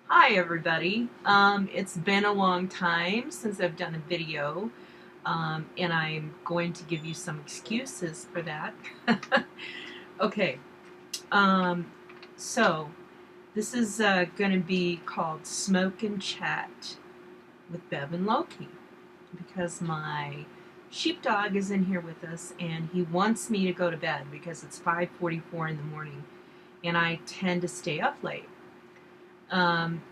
Hi everybody. It's been a long time since I've done a video, and I'm going to give you some excuses for that. Okay, um, so this is going to be called Smoke and Chat with Bev and Loki, because my sheepdog is in here with us and he wants me to go to bed because it's 5:44 in the morning and I tend to stay up late.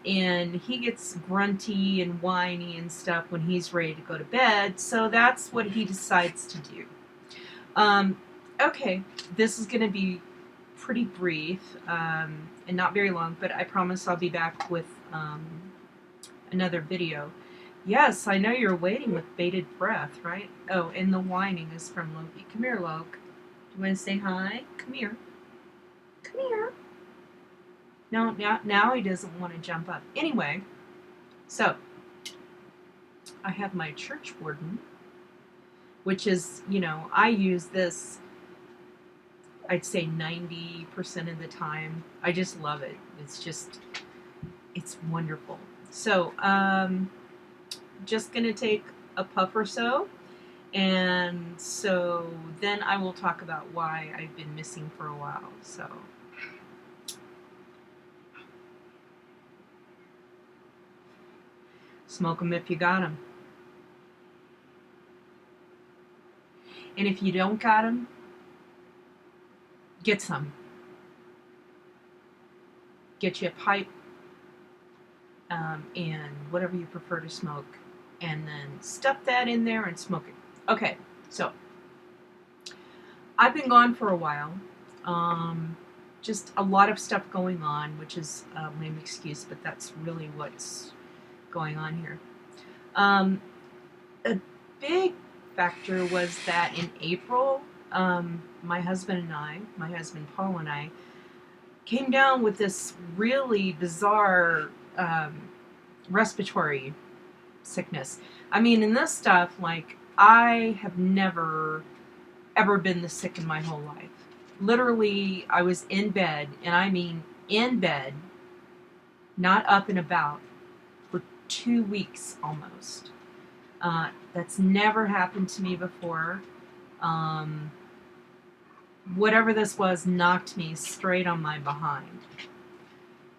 And he gets grunty and whiny and stuff when he's ready to go to bed, so that's what he decides to do. Um, okay, this is going to be pretty brief and not very long, but I promise I'll be back with another video. Yes, I know you're waiting with bated breath, right? Oh, and the whining is from Loki. Come here, Loki. Do you want to say hi? Come here. Come here. No, now he doesn't want to jump up. Anyway, so I have my church warden, which is, I use this, I'd say 90% of the time. I just love it. It's wonderful. So, just going to take a puff or so. And so then I will talk about why I've been missing for a while. So, smoke them if you got them. And if you don't got them, get some. Get you a pipe and whatever you prefer to smoke, and then stuff that in there and smoke it. Okay, so I've been gone for a while. Just a lot of stuff going on, which is a lame excuse, but that's really what's going on here. A big factor was that in April, my husband Paul and I, came down with this really bizarre respiratory sickness. I mean, in this stuff, like, I have never ever been this sick in my whole life. Literally, I was in bed, and I mean in bed, not up and about, for 2 weeks almost. That's never happened to me before. Whatever this was knocked me straight on my behind.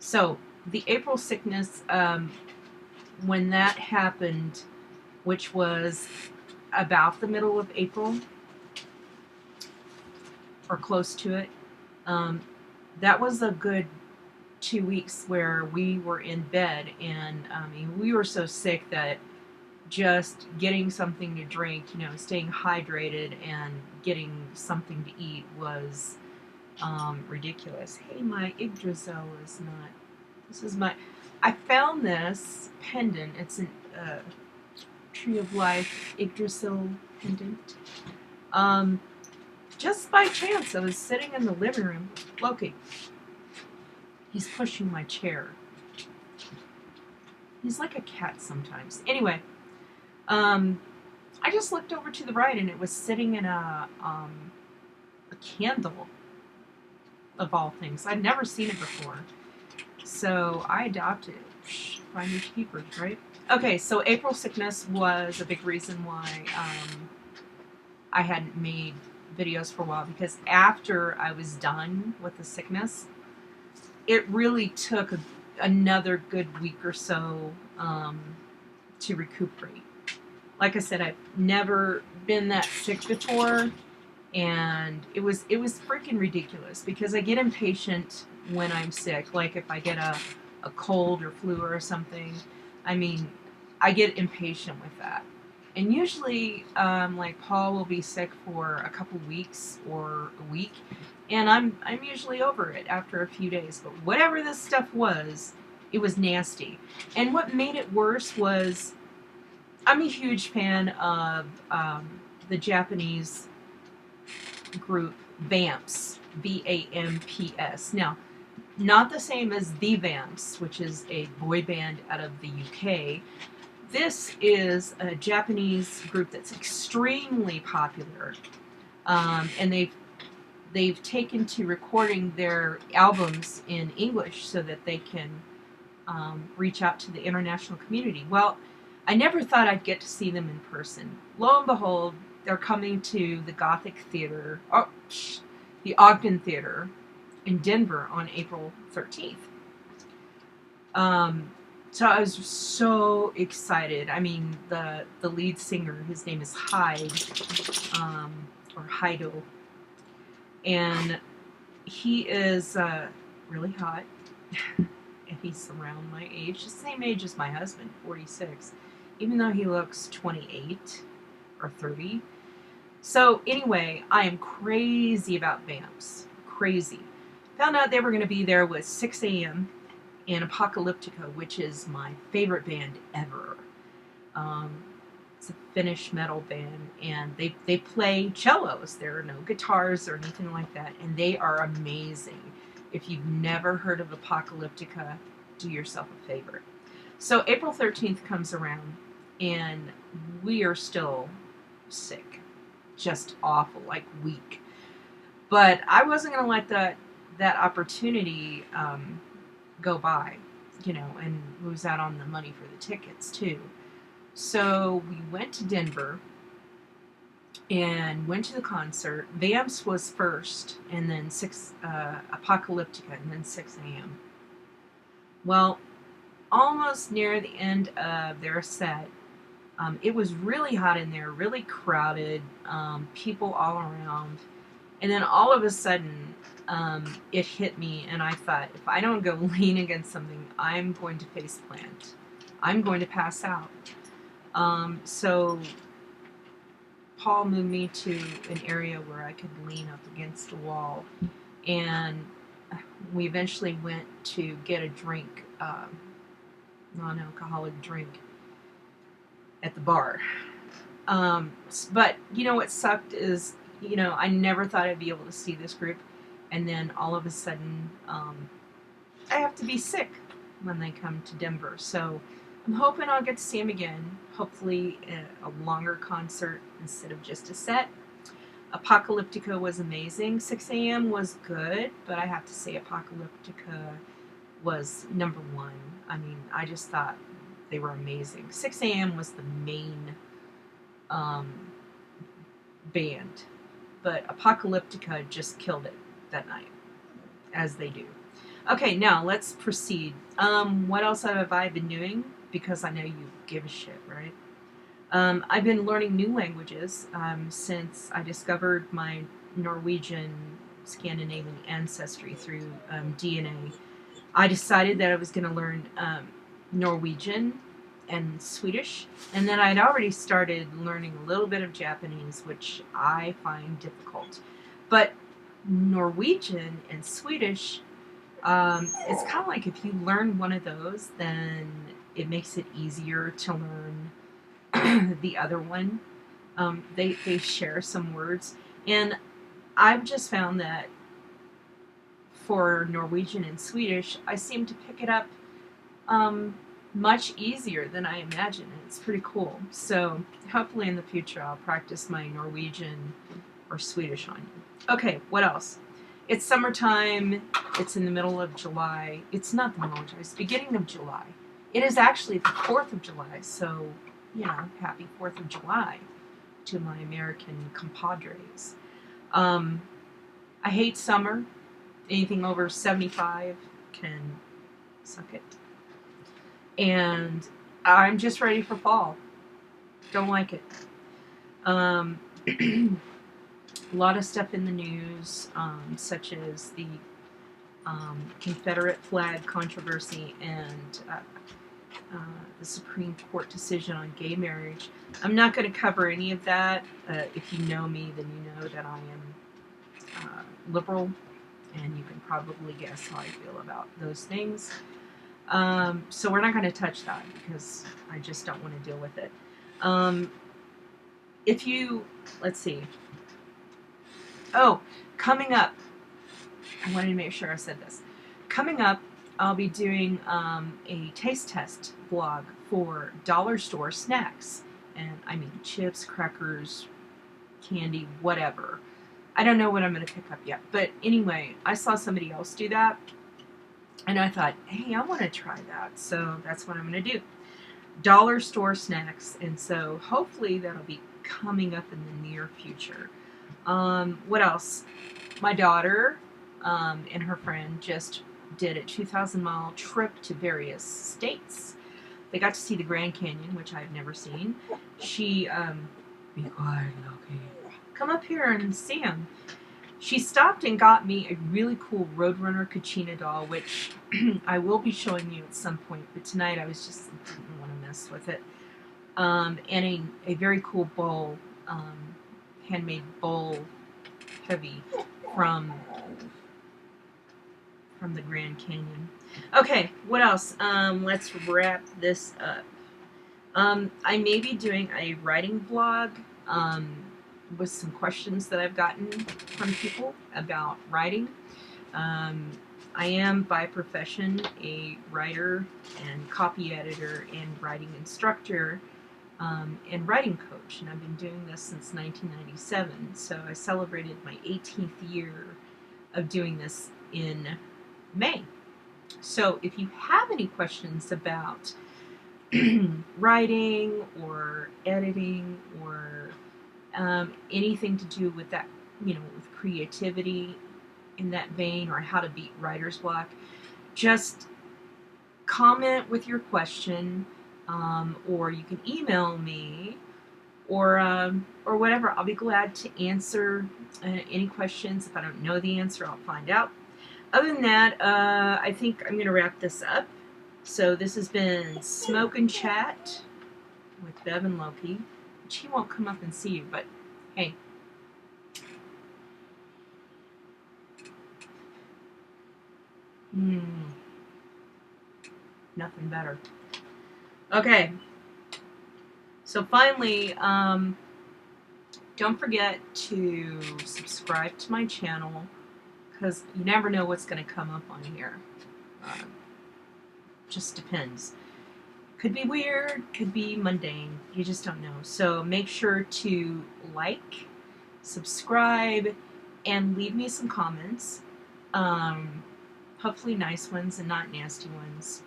So the April sickness, when that happened, which was about the middle of April, or close to it, that was a good 2 weeks where we were in bed, and I mean, we were so sick that just getting something to drink, staying hydrated and getting something to eat was ridiculous. Hey, my Yggdrasil is not. This is my. I found this pendant. It's a Tree of Life Yggdrasil pendant. Just by chance, I was sitting in the living room. Loki. He's pushing my chair. He's like a cat sometimes. Anyway, I just looked over to the right, and it was sitting in a candle, of all things. I'd never seen it before. So I adopted it. Find your keepers, right? Okay, so April sickness was a big reason why I hadn't made videos for a while, because after I was done with the sickness, it really took another good week or so to recuperate. Like I said, I've never been that sick before, and it was freaking ridiculous, because I get impatient when I'm sick. Like if I get a cold or flu or something, I mean, I get impatient with that. And usually, like, Paul will be sick for a couple weeks or a week, and I'm usually over it after a few days. But whatever this stuff was, it was nasty. And what made it worse was, I'm a huge fan of the Japanese group VAMPS, VAMPS. Now, not the same as the VAMPS, which is a boy band out of the UK. This is a Japanese group that's extremely popular, and they've taken to recording their albums in English so that they can reach out to the international community. Well, I never thought I'd get to see them in person. Lo and behold, they're coming to the Gothic Theater, the Ogden Theater in Denver on April 13th. So I was so excited. I mean, the lead singer, his name is Hyde, or Heidel, and he is really hot. And he's around my age, the same age as my husband, 46, even though he looks 28 or 30. So anyway, I am crazy about VAMPS. Crazy. Found out they were going to be there with Sixx A.M. and Apocalyptica, which is my favorite band ever. It's a Finnish metal band, and they play cellos. There are no guitars or anything like that, and they are amazing. If you've never heard of Apocalyptica, do yourself a favor. So April 13th comes around, and we are still sick. Just awful, like weak. But I wasn't going to let that opportunity go by, and lose out on the money for the tickets, too. So we went to Denver and went to the concert. VAMPS was first, and then Apocalyptica, and then Sixx A.M. Well, almost near the end of their set, it was really hot in there, really crowded, people all around, and then all of a sudden, it hit me, and I thought, if I don't go lean against something, I'm going to face plant. I'm going to pass out. So Paul moved me to an area where I could lean up against the wall, and we eventually went to get a drink, non-alcoholic drink, at the bar. But what sucked is, I never thought I'd be able to see this group, and then all of a sudden, I have to be sick when they come to Denver. So I'm hoping I'll get to see them again, hopefully a longer concert instead of just a set. Apocalyptica was amazing. Sixx A.M. was good, but I have to say Apocalyptica was number one. I mean, I just thought they were amazing. Sixx A.M. was the main band, but Apocalyptica just killed it that night, as they do. Okay, now let's proceed. What else have I been doing? Because I know you give a shit, right? I've been learning new languages since I discovered my Norwegian Scandinavian ancestry through DNA. I decided that I was going to learn Norwegian and Swedish, and then I'd already started learning a little bit of Japanese, which I find difficult. But Norwegian and Swedish, it's kind of like if you learn one of those, then it makes it easier to learn the other one. They share some words, and I've just found that for Norwegian and Swedish, I seem to pick it up much easier than I imagined, and it's pretty cool. So hopefully in the future I'll practice my Norwegian or Swedish on you. Okay, what else? It's summertime. It's in the middle of July. It's not the middle of July. It's the beginning of July. It is actually the 4th of July, so, happy 4th of July to my American compadres. I hate summer. Anything over 75 can suck it. And I'm just ready for fall. Don't like it. A lot of stuff in the news, such as the Confederate flag controversy and the Supreme Court decision on gay marriage. I'm not going to cover any of that. If you know me, then you know that I am liberal, and you can probably guess how I feel about those things. So we're not going to touch that because I just don't want to deal with it. Let's see. Oh, coming up, I wanted to make sure I said this. Coming up, I'll be doing a taste test vlog for dollar store snacks. And I mean chips, crackers, candy, whatever. I don't know what I'm going to pick up yet. But anyway, I saw somebody else do that. And I thought, hey, I want to try that. So that's what I'm going to do. Dollar store snacks. And so hopefully that'll be coming up in the near future. What else? My daughter and her friend just did a 2,000-mile trip to various states. They got to see the Grand Canyon, which I've never seen. She, be quiet, Loki. Come up here and see him. She stopped and got me a really cool Roadrunner Kachina doll, which I will be showing you at some point, but tonight I was just didn't want to mess with it. And a very cool bowl, handmade bowl heavy from the Grand Canyon. Okay, what else? Let's wrap this up. I may be doing a writing vlog with some questions that I've gotten from people about writing. I am by profession a writer and copy editor and writing instructor and writing coach, and I've been doing this since 1997. So I celebrated my 18th year of doing this in May. So if you have any questions about writing or editing or anything to do with that, with creativity in that vein, or how to beat writer's block, just comment with your question, or you can email me, or whatever. I'll be glad to answer any questions. If I don't know the answer, I'll find out. Other than that, I think I'm going to wrap this up. So this has been Smoke and Chat with Bev and Loki. She won't come up and see you, but hey. Nothing better. Okay. So finally, don't forget to subscribe to my channel, because you never know what's going to come up on here. Just depends. Could be weird, could be mundane. You just don't know. So make sure to like, subscribe, and leave me some comments. Hopefully nice ones and not nasty ones.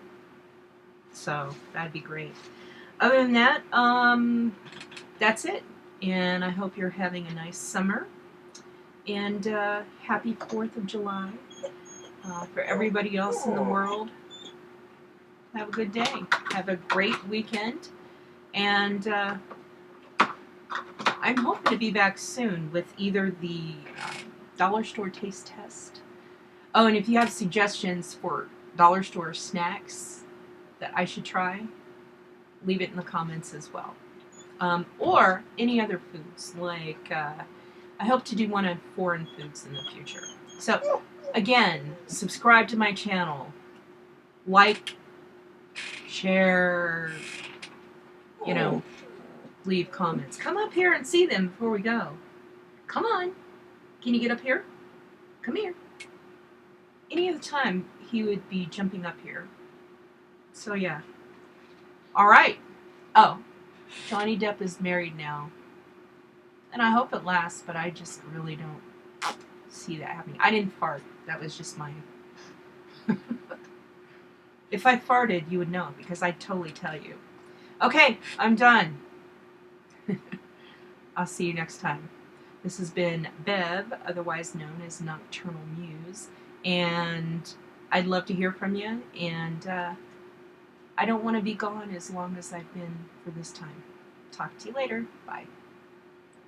So that'd be great. Other than that, that's it. And I hope you're having a nice summer. And happy 4th of July for everybody else in the world. Have a good day. Have a great weekend. And I'm hoping to be back soon with either the dollar store taste test. Oh, and if you have suggestions for dollar store snacks that I should try, leave it in the comments as well. Or any other foods, like I hope to do one on foreign foods in the future. So, again, subscribe to my channel, like, share, leave comments. Come up here and see them before we go. Come on. Can you get up here? Come here. Any other time, he would be jumping up here. So, yeah. All right. Oh, Johnny Depp is married now. And I hope it lasts, but I just really don't see that happening. I didn't fart. That was just my... If I farted, you would know, because I'd totally tell you. Okay, I'm done. I'll see you next time. This has been Bev, otherwise known as Nocturnal Muse, and I'd love to hear from you, and I don't want to be gone as long as I've been for this time. Talk to you later. Bye.